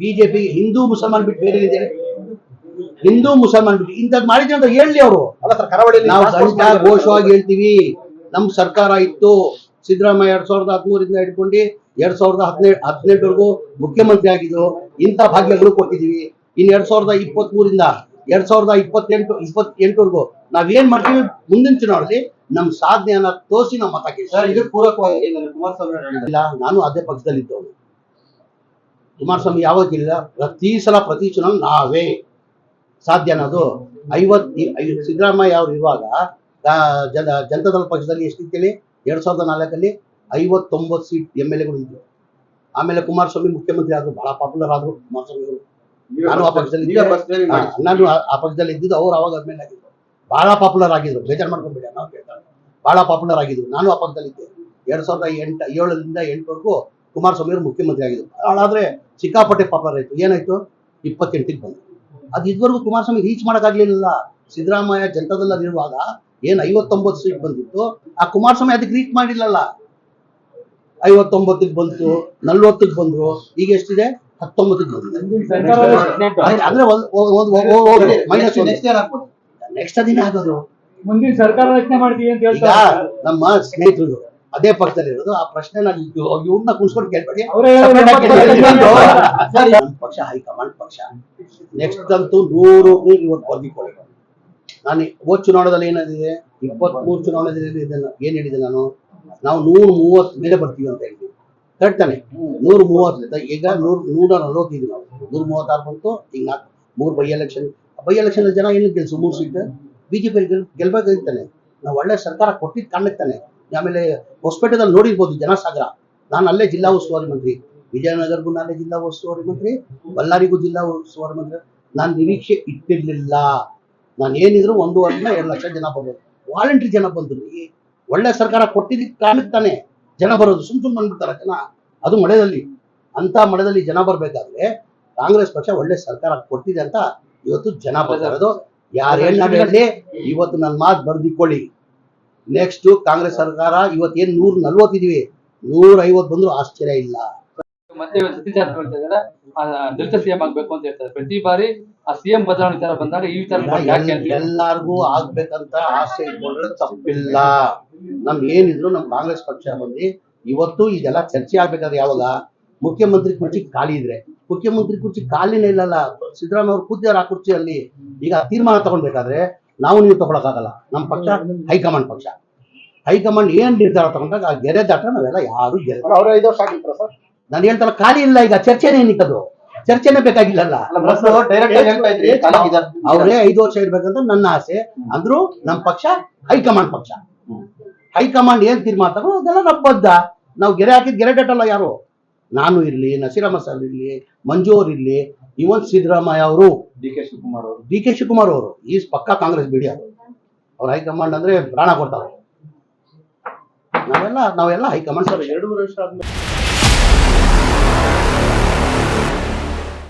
BJP Hindu ಮುಸಲ್ಮಾನ್ ಬಿಟ್ಟು ಬೇರೆ ಇದೆ? ಹಿಂದೂ ಮುಸಲ್ಮಾನ್ ಬಿಟ್ಟು ಇಂಥದ್ದು ಮಾಡಿದ್ರೆ ಅಂತ ಹೇಳಿ ಅವರು. ಅಲ್ಲ ಸರ್, ಕರಾವಳಿಯಲ್ಲಿ ನಾವು ಗಂಟಾ ಘೋಷವಾಗಿ ಹೇಳ್ತೀವಿ. ನಮ್ ಸರ್ಕಾರ ಇತ್ತು, ಸಿದ್ದರಾಮಯ್ಯ 2013 ಹಿಡ್ಕೊಂಡು 2018ವರೆಗೂ ಮುಖ್ಯಮಂತ್ರಿ ಆಗಿದ್ರು. ಇಂಥ ಭಾಗ್ಯಗಳು ಕೊಟ್ಟಿದೀವಿ. ಇನ್ನು 2023ರಿಂದ 2028ವರೆಗೂ ನಾವೇನ್ ಮಾಡ್ತೀವಿ, ಮುಂದಿನ ಚುನಾವಣೆಯಲ್ಲಿ ನಮ್ ಸಾಧನೆಯನ್ನ ತೋರಿಸಿ ನಾವು ಮತ ಕೇಳ್ತೀವಿ. ಇದು ಪೂರಕವಾಗಿ ಕುಮಾರಸ್ವಾಮಿ ಇಲ್ಲ, ನಾನು ಅದೇ ಪಕ್ಷದಲ್ಲಿದ್ದವನು. ಕುಮಾರಸ್ವಾಮಿ ಯಾವಾಗ ಇಲ್ಲ, ಪ್ರತಿ ಚುನಾವಣೆ ನಾವೇ ಸಾಧ್ಯ ಅನ್ನೋದು. ಸಿದ್ದರಾಮಯ್ಯ ಅವ್ರು ಇರುವಾಗ ಜನತಾದಳ ಪಕ್ಷದಲ್ಲಿ ಎಷ್ಟಿತ್ತೇಳಿ 2004 59 ಸೀಟ್ MLA ಇದ್ರು. ಆಮೇಲೆ ಕುಮಾರಸ್ವಾಮಿ ಮುಖ್ಯಮಂತ್ರಿ ಆದ್ರು, ಬಹಳ ಪಾಪ್ಯುಲರ್ ಆದ್ರು ಕುಮಾರಸ್ವಾಮಿ ಅವರು. ನಾನು ಆ ಪಕ್ಷದಲ್ಲಿ ಇದ್ದಿದ್ದು. ಅವ್ರು ಅವಾಗ ಎಮ್ಎಲ್ಎ ಆಗಿದ್ರು, ಬಹಳ ಪಾಪ್ಯುಲರ್ ಆಗಿದ್ರು. ಬೇಜಾರು ಮಾಡ್ಕೊಂಡ್ಬಿಡಿ, ನಾವು ಕೇಳ್ತಾರೆ, ಬಹಳ ಪಾಪ್ಯುಲರ್ ಆಗಿದ್ರು. ನಾನು ಆ ಪಕ್ಷದಲ್ಲಿ ಇದ್ದೆ. 2007ರಿಂದ 8ವರೆಗೂ ಕುಮಾರಸ್ವಾಮಿ ಅವರು ಮುಖ್ಯಮಂತ್ರಿ ಆಗಿದ್ರು. ಹಾಳಾದ್ರೆ ಸಿಕ್ಕಾಪಟ್ಟೆ ಪಾಪ್ಯುಲರ್ ಆಯ್ತು. ಏನಾಯ್ತು, 28ಗೆ ಬಂತು. ಅದು ಇದುವರೆಗೂ ಕುಮಾರಸ್ವಾಮಿ ರೀಚ್ ಮಾಡೋಕ್ಕಾಗ್ಲಿಲ್ಲ. ಸಿದ್ದರಾಮಯ್ಯ ಜನತಾದಳ ಇರುವಾಗ ಏನ್ 59 ಸೀಟ್ ಬಂದಿತ್ತು, ಆ ಕುಮಾರಸ್ವಾಮಿ ಅದಕ್ಕೆ ರೀಚ್ ಮಾಡಿಲ್ಲಲ್ಲ. 59ಗೆ ಬಂತು, 40ಗೆ ಬಂದ್ರು, ಈಗ ಎಷ್ಟಿದೆ, 19ಗೆ ಬಂದಿದೆ. ಅಂದ್ರೆ ನೆಕ್ಸ್ಟ್ ದಿನ ಆಗೋದು. ಮುಂದಿನ ಸರ್ಕಾರ ರಚನೆ ಮಾಡ್ತೀವಿ ಅಂತ ಈಗ ನಮ್ಮ ಸ್ನೇಹಿತರು ಅದೇ ಪಕ್ಷದಲ್ಲಿ ಇರೋದು. ಆ ಪ್ರಶ್ನೆ ಇವ್ರನ್ನ ಕುಣಿಸ್ಕೊಂಡು ಕೇಳ್ಬೇಡಿ. ನಮ್ಮ ಪಕ್ಷ ಹೈಕಮಾಂಡ್ ಪಕ್ಷ. ನೆಕ್ಸ್ಟ್ ಅಂತೂ 100 ಇವತ್ತು ಬರ್ದಿಕೊಳ್ಳಿ. ನಾನು ಹೋದ್ ಚುನಾವಣೆಯಲ್ಲಿ ಏನಿದೆ, 23 ಚುನಾವಣೆಯಲ್ಲಿ ಏನ್ ಹೇಳಿದೆ ನಾನು, ನಾವು 130 ಮೇಲೆ ಬರ್ತೀವಿ ಅಂತ ಹೇಳಿದ್ವಿ. ಕರೆಕ್ಟ್ ತಾನೆ? 130. ಈಗ 140 ನಾವು 136 ಬಂತು. ಈಗ 3 ಬೈ ಎಲೆಕ್ಷನ್ ಜನ ಏನು ಗೆಲ್ಸು 3 ಸೀಟ್ ಬಿಜೆಪಿ ಗೆಲ್ಬೇಕಾಗಿತ್ತಾನೆ. ನಾವು ಒಳ್ಳೆ ಸರ್ಕಾರ ಕೊಟ್ಟಿದ್ ಕಾರಣಕ್ತಾನೆ. ಆಮೇಲೆ ಹೊಸಪೇಟೆದಲ್ಲಿ ನೋಡಿರ್ಬೋದು ಜನಸಾಗರ. ನಾನು ಅಲ್ಲೇ ಜಿಲ್ಲಾ ಉಸ್ತುವಾರಿ ಮಂತ್ರಿ, ವಿಜಯನಗರಗೂ ನಾನೇ ಜಿಲ್ಲಾ ಉಸ್ತುವಾರಿ ಮಂತ್ರಿ, ಬಳ್ಳಾರಿಗೂ ಜಿಲ್ಲಾ ಉಸ್ತುವಾರಿ ಮಂತ್ರಿ. ನಾನು ನಿರೀಕ್ಷೆ ಇಟ್ಟಿರ್ಲಿಲ್ಲ. ನಾನು ಏನಿದ್ರು 1.5-2 ಲಕ್ಷ ಜನ ಬರ್ಬೋದು. ವಾಲಂಟ್ರಿ ಜನ ಬಂದ್ರು. ಒಳ್ಳೆ ಸರ್ಕಾರ ಕೊಟ್ಟಿದ್ದಕ್ಕೆ ಕಾರಣಕ್ಕೆ ತಾನೆ ಜನ ಬರೋದು. ಸುಮ್ ಬಂದ್ಬಿಡ್ತಾರ ಜನ, ಅದು ಮಳೆದಲ್ಲಿ. ಅಂತ ಮಳೆದಲ್ಲಿ ಜನ ಬರ್ಬೇಕಾದ್ರೆ ಕಾಂಗ್ರೆಸ್ ಪಕ್ಷ ಒಳ್ಳೆ ಸರ್ಕಾರ ಕೊಟ್ಟಿದೆ ಅಂತ ಇವತ್ತು ಜನ ಬರ್ತಾರದು. ಯಾರೇನ್ ಹೇಳಿ ಇವತ್ತು ನನ್ನ ಮಾತು ಬರ್ದಿಕೊಳ್ಳಿ. ನೆಕ್ಸ್ಟ್ ಕಾಂಗ್ರೆಸ್ ಸರ್ಕಾರ ಇವತ್ತೇನ್ 140 ಇದೀವಿ, 150 ಬಂದ್ರು ಆಶ್ಚರ್ಯ ಇಲ್ಲ. ಮತ್ತೆ ಸತೀಶ್ ಜಾರಕಿಹೊಳಿ ಹೇಳ್ತಿದ್ದಾರೆ ದಲಿತ ಸಿಎಂ ಆಗ್ಬೇಕು ಅಂತ ಹೇಳ್ತಾರೆ. ಪ್ರತಿ ಬಾರಿ ಆ ಸಿಎಂ ಬದಲಾವಣೆ ವಿಚಾರ ಬಂದಾಗ ಈ ವಿಚಾರ ಎಲ್ಲಾರ್ಗೂ ಆಗ್ಬೇಕಂತ ಆಸೆ ಇಟ್ಕೊಂಡ್ರೆ ತಪ್ಪಿಲ್ಲ. ನಮ್ಗೆ ಏನಿದ್ರು ನಮ್ ಕಾಂಗ್ರೆಸ್ ಪಕ್ಷ ಬಂದು ಇವತ್ತು ಇದೆಲ್ಲ ಚರ್ಚೆ ಆಗ್ಬೇಕಾದ್ರೆ ಯಾವಾಗ ಮುಖ್ಯಮಂತ್ರಿ ಕುರ್ಚಿ ಖಾಲಿ ಇದ್ರೆ, ಮುಖ್ಯಮಂತ್ರಿ ಕುರ್ಚಿ ಖಾಲಿನೇ ಇಲ್ಲಲ್ಲ. ಸಿದ್ದರಾಮಯ್ಯ ಅವ್ರು ಕೂತಿದಾರೆ ಆ ಕುರ್ಚಿಯಲ್ಲಿ. ಈಗ ತೀರ್ಮಾನ ತಗೊಳ್ಬೇಕಾದ್ರೆ ನಾವು ನೀವು ತಗೊಳಕ್ಕಾಗಲ್ಲ. ನಮ್ಮ ಪಕ್ಷ ಹೈಕಮಾಂಡ್ ಪಕ್ಷ. ಹೈಕಮಾಂಡ್ ಏನ್ ನಿರ್ಧಾರ ತಗೊಂಡಾಗ ಆ ಗೆರೆ ದಾಟ ನಾವೆಲ್ಲ ಯಾರು ಗೆರೆ. ಅವ್ರ 5 ವರ್ಷ ಆಗಿತ್ತು ಸರ್. ನಾನು ಹೇಳ್ತಾರ ಖಾಲಿ ಇಲ್ಲ. ಈಗ ಚರ್ಚೆನೇ ಏನಿಕ್ಕದು, ಚರ್ಚೆನೇ ಬೇಕಾಗಿಲ್ಲಲ್ಲ. ಅವ್ರೇ 5 ವರ್ಷ ಇರ್ಬೇಕಂತ ನನ್ನ ಆಸೆ. ಅಂದ್ರು ನಮ್ಮ ಪಕ್ಷ ಹೈಕಮಾಂಡ್ ಪಕ್ಷ. ಹೈಕಮಾಂಡ್ ಏನ್ ತೀರ್ಮಾನ ತಗೋ ಅದೆಲ್ಲ ನಪ್ಪದ್ದ. ನಾವು ಗೆರೆ ಹಾಕಿದ್ ಗೆರೆ ಡೇಟಲ್ಲ ಯಾರು. ನಾನು ಇರ್ಲಿ, ನಸೀರಮ್ಮ ಸರ್ ಇರ್ಲಿ, ಮಂಜು ಅವ್ರು ಇರ್ಲಿ, ಇವನ್ ಸಿದ್ದರಾಮಯ್ಯ ಅವರು, ಡಿ ಕೆ ಶಿವಕುಮಾರ್ ಅವರು ಈ ಪಕ್ಕಾ ಕಾಂಗ್ರೆಸ್ ಬಿಡಿ. ಅವ್ರ ಹೈಕಮಾಂಡ್ ಅಂದ್ರೆ ಪ್ರಾಣ ಕೊಡ್ತಾರೆ. ನಾವೆಲ್ಲ ಹೈಕಮಾಂಡ್. 2 ವರ್ಷ ಆದ್ಮೇಲೆ